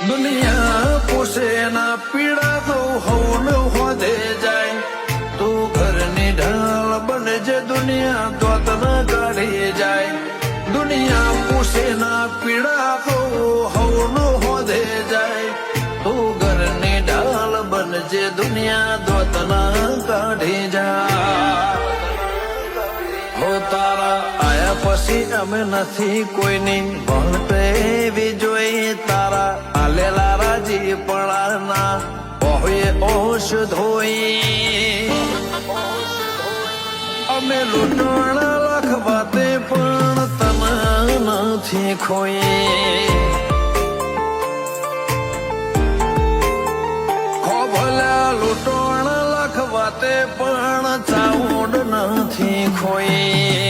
દુનિયા પૂછે ના પીડા તો હવન હોદે જાય તું ઘરની ઢાલ બનજે દુનિયા દોત ના કાઢી જાય દુનિયા પૂછે ના પીડા તો હવન હોદે જાય તું ઘરની ઢાલ બનજે દુનિયા દોત ના કાઢી જાય હો તારા આયા પછી અમે નથી કોઈની ભણત એવી જોઈ તારા આલેલા રાજી પડાના ઓહે ઓશ ધોઈ અમે લૂંટણા લખવા તે પણ તને નથી ખોઈ ખોભલા લૂંટણા લખવા તે પણ ચાઉડ નથી ખોઈ